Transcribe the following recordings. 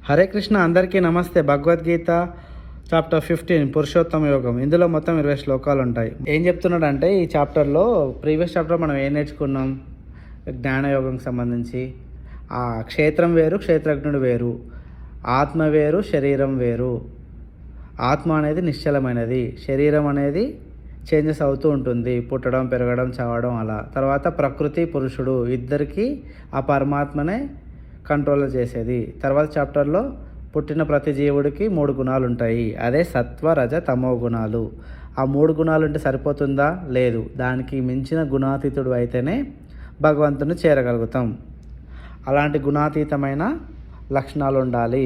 హరే కృష్ణ, అందరికీ నమస్తే. భగవద్గీత చాప్టర్ 15 పురుషోత్తమ యోగం. ఇందులో మొత్తం 20 శ్లోకాలు ఉంటాయి. ఏం చెప్తున్నాడంటే ఈ చాప్టర్లో, ప్రీవియస్ చాప్టర్ మనం ఏం నేర్చుకున్నాం? జ్ఞానయోగంకి సంబంధించి ఆ క్షేత్రం వేరు, క్షేత్రజ్ఞుడు వేరు, ఆత్మ వేరు, శరీరం వేరు. ఆత్మ అనేది నిశ్చలమైనది, శరీరం అనేది చేంజెస్ అవుతూ ఉంటుంది, పుట్టడం, పెరగడం, చావడం అలా. తర్వాత ప్రకృతి, పురుషుడు ఇద్దరికి ఆ పరమాత్మనే కంట్రోల్ చేసేది. తర్వాత చాప్టర్లో పుట్టిన ప్రతి జీవుడికి 3 గుణాలు ఉంటాయి. అదే సత్వ, రజ, తమో గుణాలు. ఆ 3 గుణాలు ఉంటే సరిపోతుందా? లేదు, దానికి మించిన గుణాతీతుడు అయితేనే భగవంతుని చేరగలుగుతాం. అలాంటి గుణాతీతమైన లక్షణాలు ఉండాలి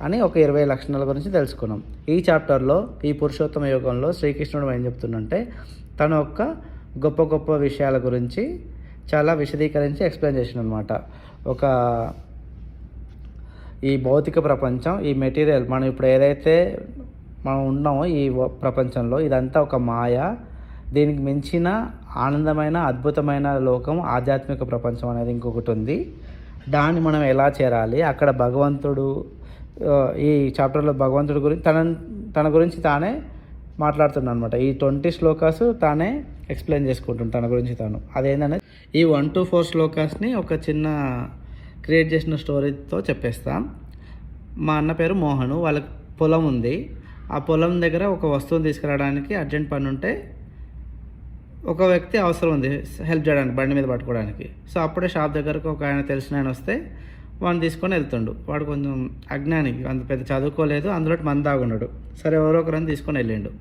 అని ఒక 20 లక్షణాల గురించి తెలుసుకున్నాం. ఈ చాప్టర్లో, ఈ పురుషోత్తమ యోగంలో శ్రీకృష్ణుడు ఏం చెప్తుందంటే తన యొక్క గొప్ప గొప్ప విషయాల గురించి చాలా విశదీకరించి ఎక్స్ప్లెయిన్ చేసిన అనమాట. ఈ భౌతిక ప్రపంచం, ఈ మెటీరియల్, మనం ఇప్పుడు ఏదైతే మనం ఉన్నామో ఈ ప్రపంచంలో, ఇదంతా ఒక మాయ. దీనికి మించిన ఆనందమైన అద్భుతమైన లోకం, ఆధ్యాత్మిక ప్రపంచం అనేది ఇంకొకటి ఉంది. దాన్ని మనం ఎలా చేరాలి? అక్కడ భగవంతుడు, ఈ చాప్టర్లో భగవంతుడి గురించి తన గురించి తానే మాట్లాడుతున్నాడు అనమాట. ఈ 20 శ్లోకాస్ తానే ఎక్స్ప్లెయిన్ చేసుకుంటాను తన గురించి తాను. అదేంటంటే ఈ 1 to 4 శ్లోకాస్ని ఒక చిన్న క్రియేట్ చేసిన స్టోరీతో చెప్పేస్తాం. మా అన్న పేరు మోహను. వాళ్ళకి పొలం ఉంది. ఆ పొలం దగ్గర ఒక వస్తువుని తీసుకురావడానికి అర్జెంట్ పని ఉంటే ఒక వ్యక్తి అవసరం ఉంది హెల్ప్ చేయడానికి, బండి మీద పట్టుకోవడానికి. సో అప్పుడే షాప్ దగ్గరకు ఒక ఆయన తెలిసిన ఆయన వస్తే వాడిని తీసుకొని వెళ్తుండు. వాడు కొంచెం అజ్ఞాని, అంత పెద్ద చదువుకోలేదు, అందులో మంది తాగున్నాడు. సరే ఎవరో ఒకరిని తీసుకొని వెళ్ళిండు.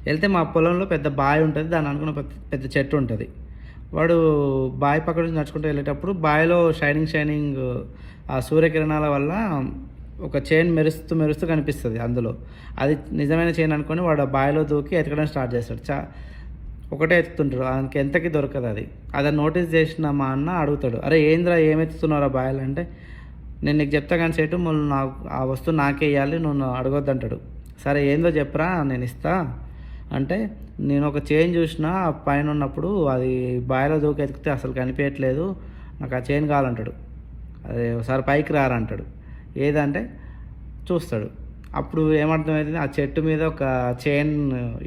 వెళ్తే మా పొలంలో పెద్ద బావి ఉంటుంది, దాని అనుకున్న పెద్ద చెట్టు ఉంటుంది. వాడు బావి పక్క నుంచి నడుచుకుంటూ వెళ్ళేటప్పుడు బావిలో షైనింగ్ ఆ సూర్యకిరణాల వల్ల ఒక చైన్ మెరుస్తూ కనిపిస్తుంది. అందులో అది నిజమైన చైన్ అనుకొని వాడు ఆ బావిలో దూకి ఎతకడం స్టార్ట్ చేస్తాడు. ఒకటే ఎత్తుతుంటాడు, ఆయనకి ఎంతకి దొరకదు. అది నోటీస్ చేసిన మా అన్న అడుగుతాడు, అరే ఏంద్రా ఏమెత్తుతున్నారా బావిలో అంటే, నేను నీకు చెప్తా కానీ సేటు, నాకు ఆ వస్తువు నాకే ఇవ్వాలి, నువ్వు అడగొద్దు అంటాడు. సరే ఏందో చెప్పరా, నేను ఇస్తా అంటే, నేను ఒక చైన్ చూసిన పైన ఉన్నప్పుడు, అది బావిలో దూకి ఎతికితే అసలు కనిపించట్లేదు, నాకు ఆ చైన్ కావాలంటాడు. అదే ఒకసారి పైకి రారంటాడు. ఏదంటే చూస్తాడు. అప్పుడు ఏమర్థమవుతుంది, ఆ చెట్టు మీద ఒక చైన్,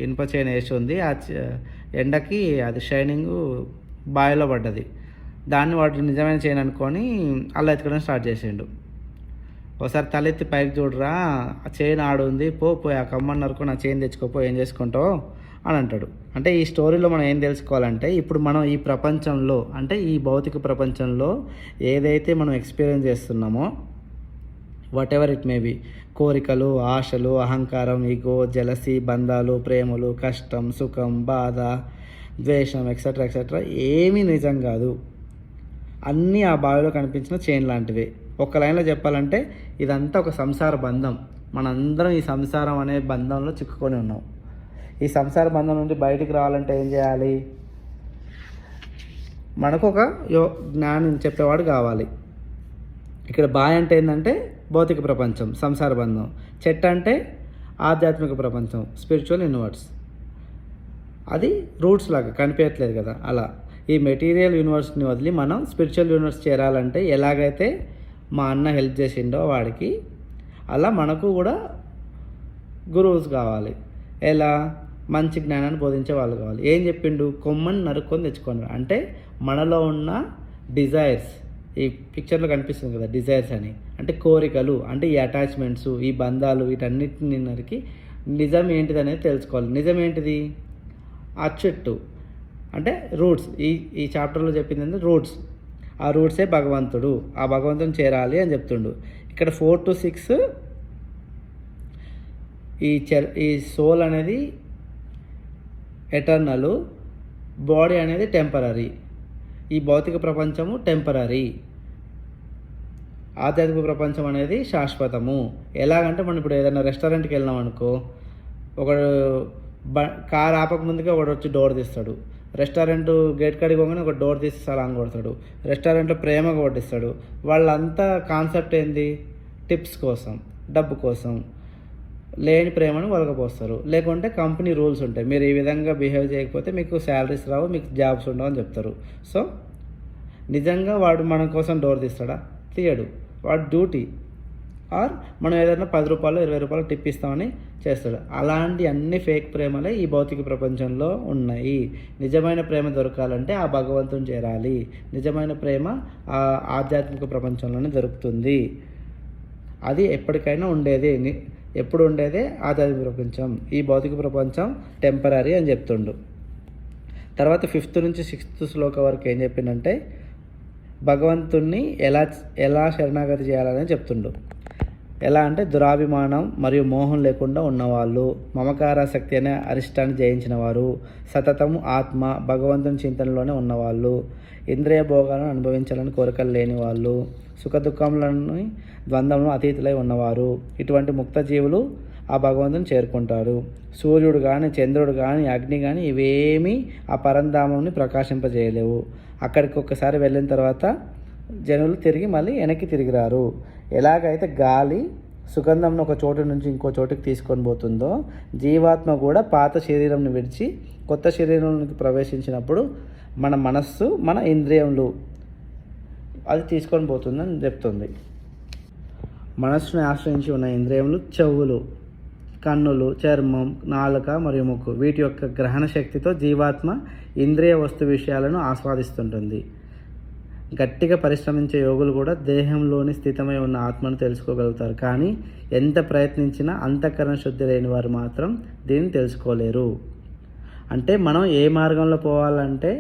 ఇనుప చైన్ వేసి ఉంది. ఆ ఎండకి అది షైనింగ్ బావిలో పడ్డది. దాన్ని వాడు నిజమైన చైన్ అనుకొని అలా ఎత్తుకోవడం స్టార్ట్ చేసిండు. ఒకసారి తలెత్తి పైకి చూడరా, ఆ చైన్ ఆడుంది, పోయి ఆ కమ్మని నరుకొని ఆ చైన్ తెచ్చుకోపో, ఏం చేసుకుంటావు అని అంటాడు. అంటే ఈ స్టోరీలో మనం ఏం తెలుసుకోవాలంటే, ఇప్పుడు మనం ఈ ప్రపంచంలో, అంటే ఈ భౌతిక ప్రపంచంలో ఏదైతే మనం ఎక్స్పీరియన్స్ చేస్తున్నామో, what ever it may be, కోరికలు, ఆశలు, అహంకారం, ఈగో, జలసి, బంధాలు, ప్రేమలు, కష్టం, సుఖం, బాధ, ద్వేషం, ఎక్సెట్రా ఎక్సెట్రా ఏమీ నిజం కాదు. అన్నీ ఆ బావిలో కనిపించిన చైన్ లాంటివే. ఒక లైన్లో చెప్పాలంటే ఇదంతా ఒక సంసార బంధం. మనందరం ఈ సంసారం అనే బంధంలో చిక్కుకొని ఉన్నాం. ఈ సంసార బంధం నుండి బయటికి రావాలంటే ఏం చేయాలి? మనకు ఒక జ్ఞానం చెప్పేవాడు కావాలి. ఇక్కడ బాయ్ అంటే ఏంటంటే భౌతిక ప్రపంచం, సంసార బంధం. చెట్టు అంటే ఆధ్యాత్మిక ప్రపంచం, స్పిరిచువల్ యూనివర్స్. అది రూట్స్ లాగా కనిపించట్లేదు కదా. అలా ఈ మెటీరియల్ యూనివర్స్ని వదిలి మనం స్పిరిచువల్ యూనివర్స్ చేరాలంటే ఎలాగైతే మా అన్న హెల్ప్ చేసిండో వాడికి, అలా మనకు కూడా గురువుస్ కావాలి. ఎలా? మంచి జ్ఞానాన్ని బోధించే వాళ్ళు కావాలి. ఏం చెప్పిండు? కొమ్మని నరుక్కొని తెచ్చుకోండి అంటే మనలో ఉన్న డిజైర్స్, ఈ పిక్చర్లో కనిపిస్తుంది కదా డిజైర్స్ అని, అంటే కోరికలు, అంటే ఈ అటాచ్మెంట్స్, ఈ బంధాలు, వీటన్నిటిని నరికి నిజం ఏంటిది అనేది తెలుసుకోవాలి. నిజం ఏంటిది? ఆ చెట్టు అంటే రూట్స్. ఈ చాప్టర్లో చెప్పింది అంటే రూట్స్. ఆ రూట్సే భగవంతుడు. ఆ భగవంతుని చేరాలి అని చెప్తుండు. ఇక్కడ 4 to 6 ఈ సోల్ అనేది ఎటర్నల్, బాడీ అనేది టెంపరరీ. ఈ భౌతిక ప్రపంచము టెంపరరీ, ఆధ్యాత్మిక ప్రపంచం అనేది శాశ్వతము. ఎలాగంటే మనం ఇప్పుడు ఏదైనా రెస్టారెంట్కి వెళ్ళినాం అనుకో, ఒకడు కార్ ఆపక ముందుగా ఒకడు వచ్చి డోర్ తీస్తాడు. రెస్టారెంట్ గేట్ కాడికి పోగానే ఒక డోర్ తీసి సలాం కొడతాడు. రెస్టారెంట్లో ప్రేమగా వడ్డిస్తాడు. వాళ్ళంతా కాన్సెప్ట్ ఏంది? టిప్స్ కోసం, డబ్బు కోసం. లేని ప్రేమను వలకపోస్తారు. లేకుంటే కంపెనీ రూల్స్ ఉంటాయి, మీరు ఈ విధంగా బిహేవ్ చేయకపోతే మీకు శాలరీస్ రావు, మీకు జాబ్స్ ఉండవు అని చెప్తారు. సో నిజంగా వాడు మన కోసం డోర్ తీస్తాడా? తీయడు. వాడు డ్యూటీ. ఆర్ మనం ఏదైనా 10 రూపాయలు 20 రూపాయలు టిప్ ఇస్తామని చేస్తాడు. అలాంటి అన్ని ఫేక్ ప్రేమలే ఈ భౌతిక ప్రపంచంలో ఉన్నాయి. నిజమైన ప్రేమ దొరకాలంటే ఆ భగవంతుని చేరాలి. నిజమైన ప్రేమ ఆ ఆధ్యాత్మిక ప్రపంచంలోనే దొరుకుతుంది. అది ఎప్పటికైనా ఉండేది. ఎప్పుడు ఉండేదే ఆధ్యాత్మిక ప్రపంచం. ఈ భౌతిక ప్రపంచం టెంపరరీ అని చెప్తుండు. తర్వాత 5th నుంచి 6th శ్లోకం వరకు ఏం చెప్పిందంటే భగవంతుణ్ణి ఎలా శరణాగతి చేయాలని చెప్తుండు. ఎలా అంటే దురాభిమానం మరియు మోహం లేకుండా ఉన్నవాళ్ళు, మమకారాసక్తి అనే అరిష్టాన్ని జయించిన వారు, సతతం ఆత్మ భగవంతుని చింతనలోనే ఉన్నవాళ్ళు, ఇంద్రియ భోగాలను అనుభవించాలని కోరికలు లేని వాళ్ళు, సుఖదుఖములని ద్వంద్వంలో అతీతులై ఉన్నవారు. ఇటువంటి ముక్త జీవులు ఆ భగవంతుని చేరుకుంటారు. సూర్యుడు కానీ, చంద్రుడు కానీ, అగ్ని కానీ ఇవేమీ ఆ పరంధామంని ప్రకాశింపజేయలేవు. అక్కడికి ఒక్కసారి వెళ్ళిన తర్వాత జనులు మళ్ళీ వెనక్కి తిరిగిరారు. ఎలాగైతే గాలి సుగంధంను ఒక చోటు నుంచి ఇంకో చోటుకి తీసుకొని పోతుందో, జీవాత్మ కూడా పాత శరీరంను విడిచి కొత్త శరీరంలోకి ప్రవేశించినప్పుడు మన మనస్సు, మన ఇంద్రియములు అది తీసుకొని పోతుందని చెప్తుంది. మనస్సును ఆశ్రయించి ఉన్న ఇంద్రియములు చెవులు, కన్నులు, చర్మం, నాలుక మరియు ముక్కు. వీటి యొక్క గ్రహణ శక్తితో జీవాత్మ ఇంద్రియ వస్తు విషయాలను ఆస్వాదిస్తుంటుంది. గట్టిగా పరిశ్రమించే యోగులు కూడా దేహంలోని స్థితమై ఉన్న ఆత్మను తెలుసుకోగలుగుతారు. కానీ ఎంత ప్రయత్నించినా అంతఃకరణ శుద్ధి లేని వారు మాత్రం దీన్ని తెలుసుకోలేరు. అంటే మనం ఏ మార్గంలో పోవాలంటే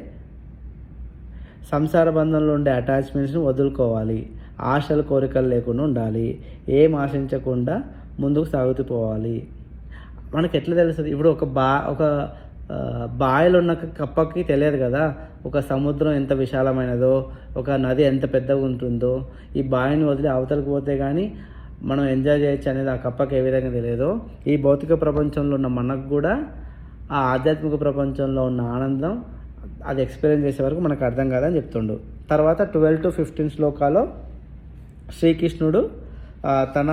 సంసార బంధంలో ఉండే అటాచ్మెంట్స్ని వదులుకోవాలి. ఆశలు కోరికలు లేకుండా ఉండాలి. ఏం ఆశించకుండా ముందుకు సాగుతూ పోవాలి. మనకు ఎట్లా తెలుస్తుంది? ఇప్పుడు ఒక బావిలో ఉన్న కప్పకి తెలియదు కదా ఒక సముద్రం ఎంత విశాలమైనదో, ఒక నది ఎంత పెద్దగా ఉంటుందో. ఈ బావిని వదిలి అవతలకు పోతే కానీ మనం ఎంజాయ్ చేయొచ్చు అనేది ఆ కప్పకి ఏ విధంగా తెలియదో, ఈ భౌతిక ప్రపంచంలో ఉన్న మనకు కూడా ఆ ఆధ్యాత్మిక ప్రపంచంలో ఉన్న ఆనందం అది ఎక్స్పీరియన్స్ చేసే వరకు మనకు అర్థం కాదని చెప్తుండు. తర్వాత 12 to 15 శ్లోకాలో శ్రీకృష్ణుడు తన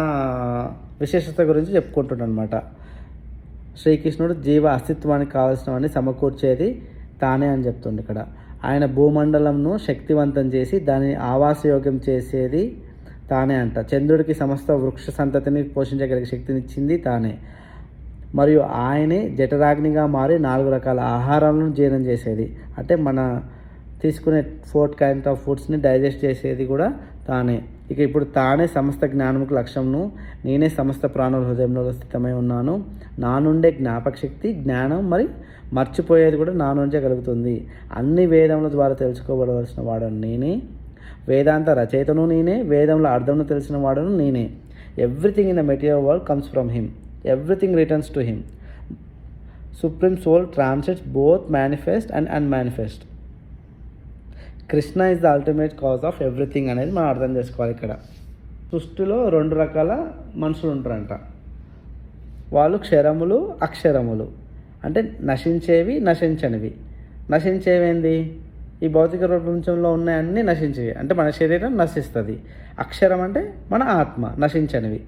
విశేషత గురించి చెప్పుకుంటున్నాడు అనమాట. శ్రీకృష్ణుడు జీవ అస్తిత్వానికి కావాల్సినవన్నీ సమకూర్చేది తానే అని చెప్తుండు ఇక్కడ. ఆయన భూమండలంను శక్తివంతం చేసి దానిని ఆవాసయోగ్యం చేసేది తానే అంట. చంద్రుడికి సమస్త వృక్ష సంతతిని పోషించగలిగే శక్తినిచ్చింది తానే. మరియు ఆయనే జఠరాగ్నిగా మారి 4 రకాల ఆహారాలను జీర్ణం చేసేది. అంటే మన తీసుకునే 4 kinds ఆఫ్ ఫుడ్స్ని డైజెస్ట్ చేసేది కూడా తానే. ఇక ఇప్పుడు తానే సమస్త జ్ఞానముకు లక్ష్యంను, నేనే సమస్త ప్రాణుల హృదయంలో స్థితమై ఉన్నాను. నా నుండే జ్ఞాపక శక్తి, జ్ఞానం మరి మర్చిపోయేది కూడా నా నుంచే కలుగుతుంది. అన్ని వేదముల ద్వారా తెలుసుకోబడవలసిన వాడను నేనే, వేదాంత రచయితను నేనే, వేదంలో అర్థంను తెలిసిన వాడను నేనే. Everything in the material world comes from him, everything returns to him. Supreme soul transits both manifest and unmanifest. Krishna is the ultimate cause of everything అనేది మనం అర్థం చేసుకోవాలి. ఇక్కడ సృష్టిలో 2 రకాల మనుషులు ఉంటారంట. వాళ్ళు క్షరములు, అక్షరములు. అంటే నశించేవి, నశించనివి. నశించేవేంది? ఈ భౌతిక ప్రపంచంలో ఉన్నాయన్నీ నశించేవి, అంటే మన శరీరం నశిస్తుంది. అక్షరం అంటే మన ఆత్మ, నశించనివి.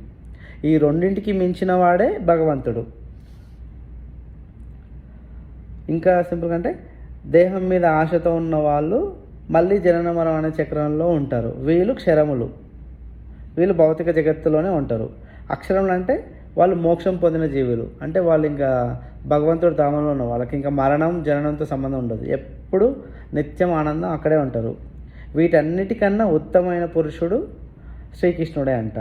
ఈ రెండింటికి మించిన వాడే భగవంతుడు. ఇంకా సింపుల్గా అంటే దేహం మీద ఆశతో ఉన్న వాళ్ళు మళ్ళీ జనన మరణం అనే చక్రంలో ఉంటారు. వీళ్ళు క్షరములు, వీళ్ళు భౌతిక జగత్తులోనే ఉంటారు. అక్షరములు అంటే వాళ్ళు మోక్షం పొందిన జీవులు, అంటే వాళ్ళు ఇంకా భగవంతుడి ధామంలో ఉన్న వాళ్ళకి ఇంకా మరణం జననంతో సంబంధం ఉండదు. ఎప్పుడు నిత్యం ఆనందం అక్కడే ఉంటారు. వీటన్నిటికన్నా ఉత్తమమైన పురుషుడు శ్రీకృష్ణుడే అంట.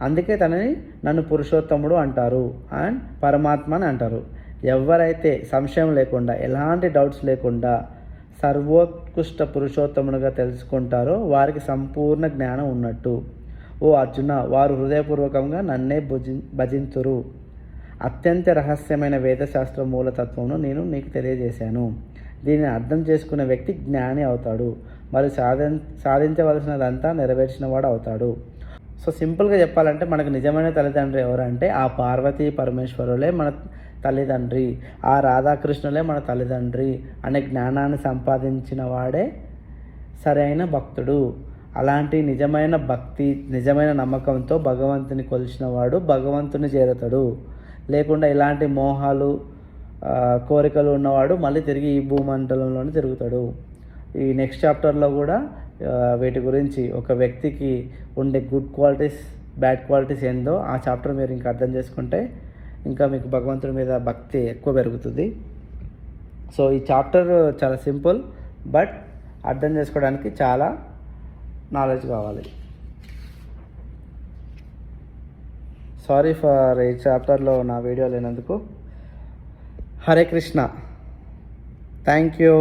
అందుకే తనని నన్ను పురుషోత్తముడు అంటారు అండ్ పరమాత్మ అని అంటారు. ఎవరైతే సంశయం లేకుండా, ఎలాంటి డౌట్స్ లేకుండా సర్వోత్కృష్ట పురుషోత్తమునిగా తెలుసుకుంటారో వారికి సంపూర్ణ జ్ఞానం ఉన్నట్టు. ఓ అర్జున, వారు హృదయపూర్వకంగా నన్నే భజింతురు. అత్యంత రహస్యమైన వేదశాస్త్ర మూలతత్వంను నేను నీకు తెలియజేశాను. దీనిని అర్థం చేసుకునే వ్యక్తి జ్ఞాని అవుతాడు, మరి సాధించవలసినదంతా నెరవేర్చిన వాడు అవుతాడు. సో సింపుల్గా చెప్పాలంటే మనకు నిజమైన తల్లిదండ్రి ఎవరంటే ఆ పార్వతీ పరమేశ్వరులే మన తల్లిదండ్రి, ఆ రాధాకృష్ణులే మన తల్లిదండ్రి అనే జ్ఞానాన్ని సంపాదించిన వాడే సరైన భక్తుడు. అలాంటి నిజమైన భక్తి, నిజమైన నమ్మకంతో భగవంతుని కొలిచిన వాడు భగవంతుని చేరుతాడు. లేకుండా ఇలాంటి మోహాలు, కోరికలు ఉన్నవాడు మళ్ళీ తిరిగి ఈ భూమండలంలోనే తిరుగుతాడు. ఈ నెక్స్ట్ చాప్టర్లో కూడా వీటి గురించి, ఒక వ్యక్తికి ఉండే గుడ్ క్వాలిటీస్ బ్యాడ్ క్వాలిటీస్ ఏందో ఆ చాప్టర్ మీరు ఇంకా అర్థం చేసుకుంటే ఇంకా మీకు భగవంతుడి మీద భక్తి ఎక్కువ పెరుగుతుంది. సో ఈ చాప్టర్ చాలా సింపుల్, బట్ అర్థం చేసుకోవడానికి చాలా నాలెడ్జ్ కావాలి. సారీ ఫర్ ఈ చాప్టర్లో నా వీడియో లేనందుకు. హరే కృష్ణ. Thank you.